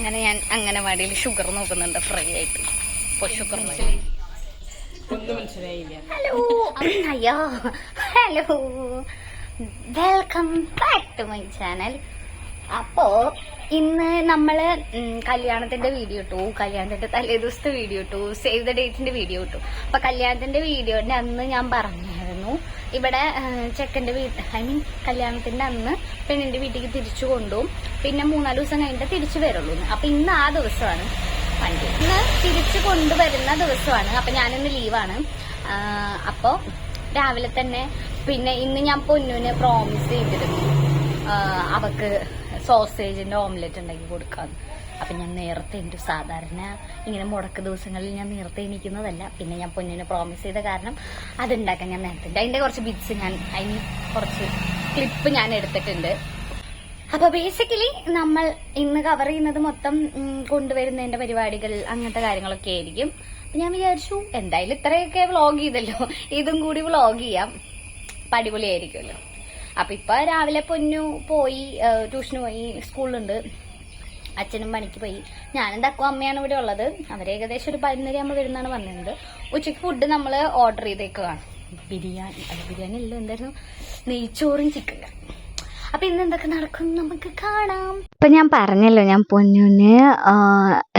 അങ്ങനെ ഞാൻ അംഗനവാടിയിൽ ഷുഗർ നോക്കുന്നുണ്ട് ഫ്രീ ആയിട്ട്. ഇപ്പോൾ ഷുഗർ ഹലോ അയ്യോ hello welcome back to my channel. അപ്പോ ഇന്ന് നമ്മള് കല്യാണത്തിന്റെ വീഡിയോ ഇട്ടു, കല്യാണത്തിന്റെ തലേ ദിവസത്തെ വീഡിയോ ഇട്ടു, സേവ് ദ ഡേറ്റിന്റെ വീഡിയോ ഇട്ടു. അപ്പൊ കല്യാണത്തിന്റെ വീഡിയോന്റെ അന്ന് ഞാൻ പറഞ്ഞായിരുന്നു ഇവിടെ ചെക്കന്റെ ഐ മീൻ കല്യാണത്തിന്റെ അന്ന് പെണ്ണിന്റെ വീട്ടിലേക്ക് തിരിച്ചു കൊണ്ടുപോകും, പിന്നെ 3-4 ദിവസം കഴിഞ്ഞിട്ട് തിരിച്ചു വരുള്ളൂ. അപ്പൊ ഇന്ന് ആ ദിവസമാണ് വണ്ടി, ഇന്ന് തിരിച്ചു കൊണ്ടുവരുന്ന ദിവസമാണ്. അപ്പൊ ഞാനിന്ന് ലീവാണ്. അപ്പൊ രാവിലെ തന്നെ പിന്നെ ഇന്ന് ഞാൻ പൊന്നുവിന് പ്രോമിസ് ചെയ്തിരുന്നു അവക്ക് സോസേജിന്റെ ഓംലെറ്റ് ഉണ്ടാക്കി കൊടുക്കാന്ന്. അപ്പൊ ഞാൻ നേരത്തെ എൻ്റെ സാധാരണ ഇങ്ങനെ മുടക്ക് ദിവസങ്ങളിൽ ഞാൻ നേരത്തെ എണീക്കുന്നതല്ല. പിന്നെ ഞാൻ പൊന്നിന് പ്രോമിസ് ചെയ്ത കാരണം അതുണ്ടാക്കാൻ ഞാൻ നേരത്തെ അതിന്റെ കുറച്ച് ബിറ്റ്സ് അതിന് കുറച്ച് ക്ലിപ്പ് ഞാൻ എടുത്തിട്ടുണ്ട്. അപ്പൊ ബേസിക്കലി നമ്മൾ ഇന്ന് കവർ ചെയ്യുന്നത് മൊത്തം കൊണ്ടുവരുന്നതിന്റെ പരിപാടികൾ അങ്ങനത്തെ കാര്യങ്ങളൊക്കെ ആയിരിക്കും. ഞാൻ വിചാരിച്ചു എന്തായാലും ഇത്രയൊക്കെ വ്ളോഗ് ചെയ്തല്ലോ, ഇതും കൂടി വ്ളോഗ് ചെയ്യാം, അടിപൊളിയായിരിക്കുമല്ലോ. അപ്പൊ ഇപ്പൊ രാവിലെ പൊന്നു പോയി, ട്യൂഷന് പോയി, സ്കൂളിലുണ്ട്, അച്ഛനും പണിക്ക് പോയി, ഞാനും തക്കും അമ്മയാണ് ഇവിടെ ഉള്ളത്. അവര് ഏകദേശം ഒരു 11:30 ആകുമ്പോൾ വരുന്നതാണ് പറഞ്ഞത്. ഉച്ചയ്ക്ക് ഫുഡ് നമ്മൾ ഓർഡർ ചെയ്തേക്കാണ്. ബിരിയാണി അല്ല, എന്തായിരുന്നു, നെയ്ച്ചോറും ചിക്കൻ കറി. അപ്പൊ ഇന്ന് എന്തൊക്കെ നടക്കും നമുക്ക് കാണാം. ഇപ്പൊ ഞാൻ പറഞ്ഞല്ലോ ഞാൻ പൊന്നുന്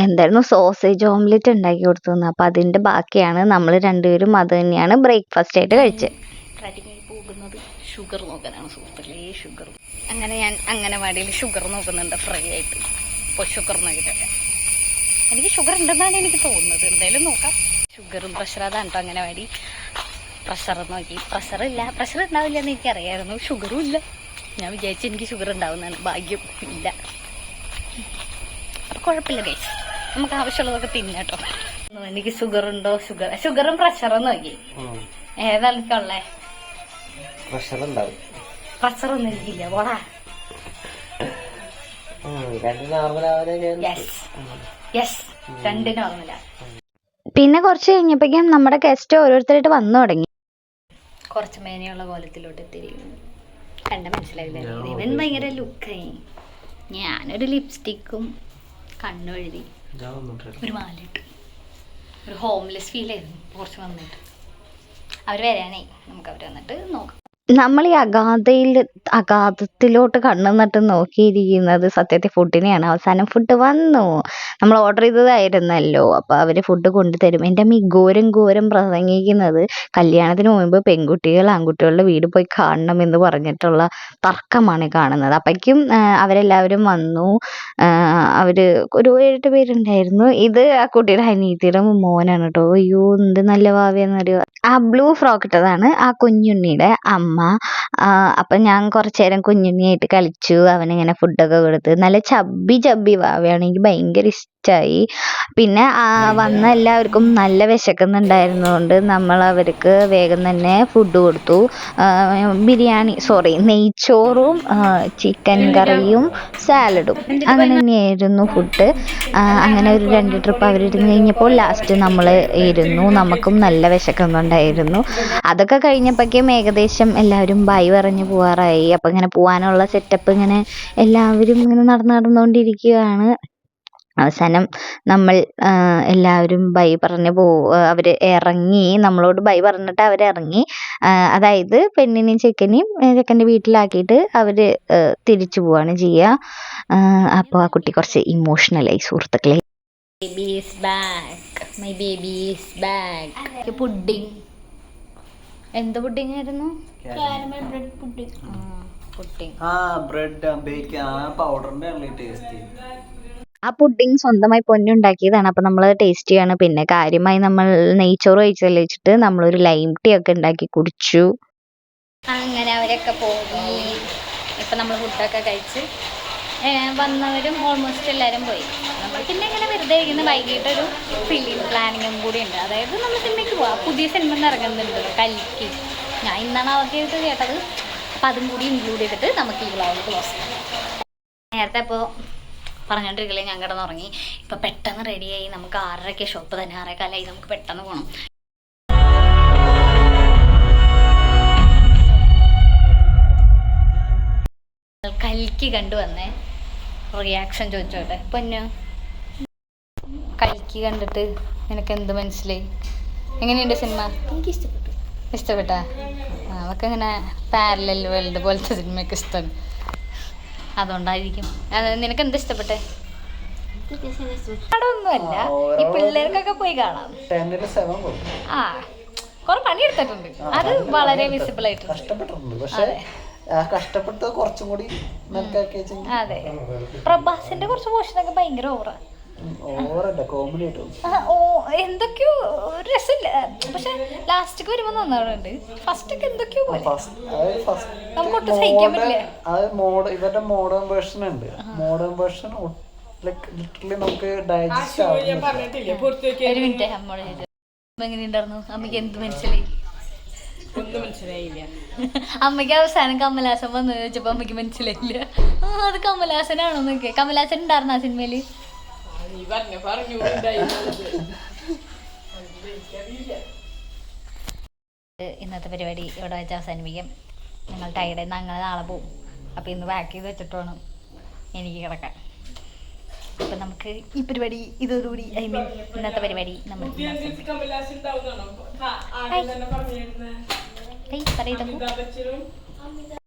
എന്തായിരുന്നു സോസേജ് ഓംലെറ്റ് ഉണ്ടാക്കി കൊടുത്തു. അപ്പൊ അതിന്റെ ബാക്കിയാണ് നമ്മൾ രണ്ടുപേരും അത് തന്നെയാണ് ബ്രേക്ക്ഫാസ്റ്റ് ആയിട്ട് കഴിച്ചത്. പോകുന്നത് ഷുഗർ നോക്കാനാണ് സുഹൃത്തുക്കളെ, ഷുഗർ. അങ്ങനെ ഞാൻ അംഗനവാടിയിൽ ഷുഗർ നോക്കുന്നുണ്ട് ഫ്രീ ആയിട്ട്. ഇപ്പോൾ ഷുഗർ നോക്കിയിട്ടൊക്കെ എനിക്ക് ഷുഗർ ഉണ്ടെന്നാണ് എനിക്ക് തോന്നുന്നത്. എന്തായാലും നോക്കാം. ഷുഗറും പ്രഷർ അതാണ് കേട്ടോ അംഗനവാടി. പ്രഷർ നോക്കി, പ്രഷർ ഉണ്ടാവില്ല എന്ന് എനിക്കറിയായിരുന്നു. ഷുഗറും ഇല്ല. ഞാൻ വിചാരിച്ചു എനിക്ക് ഷുഗർ ഉണ്ടാവുന്നതാണ്, ഭാഗ്യം ഇല്ല. അപ്പൊ കുഴപ്പമില്ല ഗൈസ്, നമുക്ക് ആവശ്യമുള്ളതൊക്കെ തിന്നട്ടോ. എനിക്ക് ഷുഗർ ഉണ്ടോ, ഷുഗറും പ്രഷറും നോക്കി ഏതാണ് എനിക്കുള്ളേ. പ്രഷറൊന്നും എനിക്കില്ല, പോടാ. രണ്ട് നോർമലാ. പിന്നെ കുറച്ച് കഴിഞ്ഞപ്പോഴേക്കും നമ്മുടെ ഗസ്റ്റ് ഓരോരുത്തരായിട്ട് വന്നു തുടങ്ങി. കുറച്ച് മേനെയുള്ള കോലത്തിലോട്ട് എത്തിയിരിക്കുന്നു. കണ്ട മനസ്സിലായില്ല, ഇവൻ ഭയങ്കര ലുക്കായി. ഞാനൊരു ലിപ്സ്റ്റിക്കും കണ്ണെഴുതി ഒരു മാലിട്ടു, ഒരു ഹോംലെസ് ഫീൽ ആയിരുന്നു കുറച്ച് വന്നിട്ട്. അവർ വരാനേ, നമുക്ക് അവർ വന്നിട്ട് നോക്കാം. നമ്മൾ ഈ അഗാധത്തിലോട്ട് കണ്ണുനട്ട് നോക്കിയിരിക്കുന്നത് സത്യത്തിൽ ഫുഡിനെയാണ്. അവസാനം ഫുഡ് വന്നു, നമ്മൾ ഓർഡർ ചെയ്തതായിരുന്നല്ലോ. അപ്പൊ അവര് ഫുഡ് കൊണ്ടുതരും. എൻ്റെ അമ്മ ഘോരം പ്രസംഗിക്കുന്നത് കല്യാണത്തിന് മുൻപ് പെൺകുട്ടികൾ ആൺകുട്ടികളുടെ വീട് പോയി കാണണം എന്ന് പറഞ്ഞിട്ടുള്ള തർക്കമാണ് കാണുന്നത്. അപ്പോഴേക്കും അവരെല്ലാവരും വന്നു. അവര് ഒരു 7-8 പേരുണ്ടായിരുന്നു. ഇത് ആ കുട്ടിയുടെ അനിയത്തിയുടെ മോനാണ് കേട്ടോ. അയ്യോ എന്ത് നല്ല ഭാവിയെന്നറിയോ. ആ ബ്ലൂ ഫ്രോക്ക് ഇട്ടതാണ് ആ കുഞ്ഞുണ്ണിയുടെ അമ്മ. അപ്പൊ ഞാൻ കുറച്ചു നേരം കുഞ്ഞുണ്ണിയായിട്ട് കളിച്ചു. അവനിങ്ങനെ ഫുഡൊക്കെ കൊടുത്ത്, നല്ല ചബ്ബി വാവയാണ്. എനിക്ക് ഭയങ്കര ഇഷ്ടമായി. പിന്നെ വന്ന എല്ലാവർക്കും നല്ല വിശക്കുന്നുണ്ടായിരുന്നതുകൊണ്ട് നമ്മൾ അവർക്ക് വേഗം തന്നെ ഫുഡ് കൊടുത്തു. നെയ്ച്ചോറും ചിക്കൻ കറിയും സാലഡും അങ്ങനെ തന്നെയായിരുന്നു ഫുഡ്. അങ്ങനെ ഒരു 2 ട്രിപ്പ് അവരിരുന്ന് കഴിഞ്ഞപ്പോൾ ലാസ്റ്റ് നമ്മൾ ഇരുന്നു. നമുക്കും നല്ല വിശക്കുന്നുണ്ടായിരുന്നു. അതൊക്കെ കഴിഞ്ഞപ്പോഴേക്കും ഏകദേശം എല്ലാവരും ബൈ പറഞ്ഞ് പോവാറായി. അപ്പം ഇങ്ങനെ പോകാനുള്ള സെറ്റപ്പ് ഇങ്ങനെ എല്ലാവരും ഇങ്ങനെ നടന്നുകൊണ്ടിരിക്കുകയാണ്. അവസാനം നമ്മൾ എല്ലാവരും ബൈ പറഞ്ഞ് അവര് ഇറങ്ങി. നമ്മളോട് ബൈ പറഞ്ഞിട്ട് അവരിറങ്ങി. അതായത് പെണ്ണിനെയും ചെക്കൻ്റെ വീട്ടിലാക്കിയിട്ട് അവര് തിരിച്ചു പോവാണ് ചെയ്യുക. അപ്പോൾ ആ കുട്ടി കുറച്ച് ഇമോഷണലായി സുഹൃത്തുക്കളെ. പുഡിങ്, എന്ത് പുഡിങ് ആയിരുന്നു? ആ പുഡിങ് സ്വന്തമായി പൊന്നുണ്ടാക്കിയതാണ്. അപ്പൊ നമ്മൾ ടേസ്റ്റ് ചെയ്യാണ്. പിന്നെ കാര്യമായി നമ്മൾ നെയ്ച്ചോറ് കഴിച്ചല്ലേ വെച്ചിട്ട് നമ്മളൊരു ലൈം ടീ ഒക്കെ ഉണ്ടാക്കി കുടിച്ചു. അങ്ങനെ അവരൊക്കെ പോയി. ഇപ്പൊ നമ്മൾ ഫുഡൊക്കെ കഴിച്ച് വന്നവരും ഓൾമോസ്റ്റ് എല്ലാവരും പോയി. നമ്മൾ പിന്നെ ഇങ്ങനെ വെറുതെ ഇരിക്കുന്ന വൈകിട്ടൊരു ഫിലിം പ്ലാനിങ്ങും കൂടി ഉണ്ട്. അതായത് നമ്മൾ സിനിമയ്ക്ക് പോവാം. പുതിയ സിനിമ ഇറങ്ങുന്നുണ്ട് കൽക്കി. ഞാൻ ഇന്നാണ് ആദ്യമായിട്ട് കേട്ടത്. അപ്പം അതും കൂടി ഇൻക്ലൂഡ് ചെയ്തിട്ട് നമുക്ക് ഈ വ്ളോഗ് ക്ലോസ് ചെയ്യാം. നേരത്തെ ഇപ്പോൾ പറഞ്ഞുകൊണ്ടിരിക്കലേ ഞാൻ കിടന്നുറങ്ങി. ഇപ്പം പെട്ടെന്ന് റെഡിയായി. നമുക്ക് 6:30 ഷോപ്പ് തന്നെ, 6:15 നമുക്ക് പെട്ടെന്ന് പോകണം. കൽക്കി കണ്ടു വന്നേ, റിയാക്ഷൻ ചോദിച്ചോട്ടെ പൊന്നു. ബാക്കി കണ്ടിട്ട് നിനക്ക് എന്ത് മനസ്സിലായി? എങ്ങനെയുണ്ട് സിനിമ? എനിക്ക് ഇഷ്ടപ്പെട്ടു. ഇഷ്ടപ്പെട്ടാ? അവർക്ക് അങ്ങനെ പാരലൽ വേൾഡ് പോലത്തെ സിനിമയൊക്കെ ഇഷ്ടമാണ്, അതുകൊണ്ടായിരിക്കും. നിനക്ക് എന്ത് ഇഷ്ടപ്പെട്ടെ? ഒന്നുമല്ല, ഈ പിള്ളേർക്കൊക്കെ പോയി കാണാം. ആ കുറെ പണിയെടുത്തിട്ടുണ്ട്, അത് വളരെ വിസിബിൾ ആയിട്ടുണ്ട്. കഷ്ടപ്പെട്ടത് കുറച്ചും കൂടി അതെ, പ്രഭാസിന്റെ കുറച്ച് പോർഷനൊക്കെ ഭയങ്കര ഓവറാ. കോമഡി എന്തൊക്കെയോ ഒരു രസമില്ല, പക്ഷെ ലാസ്റ്റ് വരുമ്പോ നന്നാവുന്നുണ്ട്. ഫസ്റ്റ് ഒക്കെ എന്തൊക്കെയോ പോലെ നമുക്കൊട്ടും സഹിക്കാൻ പറ്റില്ല. ഇവരുടെ മോഡേൺ വേർഷൻ ഉണ്ട്. മോഡേൺ വേർഷൻ ലിറ്ററലി നമുക്ക് ഡൈജസ്റ്റ് ഒരു മിനിറ്റ് എങ്ങനെയുണ്ടായിരുന്നു? അമ്മയ്ക്ക് എന്ത് മനസ്സിലായി? ഒന്നും മനസ്സിലായില്ല. അമ്മയ്ക്ക് അവസാനം കമലഹാസൻ വന്നു ചോദിച്ചപ്പോ അമ്മയ്ക്ക് മനസ്സിലായില്ല. അത് കമലഹാസനാണോ നോക്കിയ? കമലഹാസൻ ഉണ്ടായിരുന്ന ആ സിനിമയില്? ഇന്നത്തെ പരിപാടി ഇവിടെ വെച്ച് അവസാനിപ്പിക്കാം. ഞങ്ങൾ ടൈഡ്, ഞങ്ങൾ നാളെ പോവും. അപ്പൊ ഇന്ന് പാക്ക് ചെയ്ത് വെച്ചിട്ട് വേണം എനിക്ക് കിടക്കാൻ. അപ്പൊ നമുക്ക് ഈ പരിപാടി ഇതോടുകൂടി, ഐ മീൻ ഇന്നത്തെ പരിപാടി നമ്മൾ പറയുന്നത്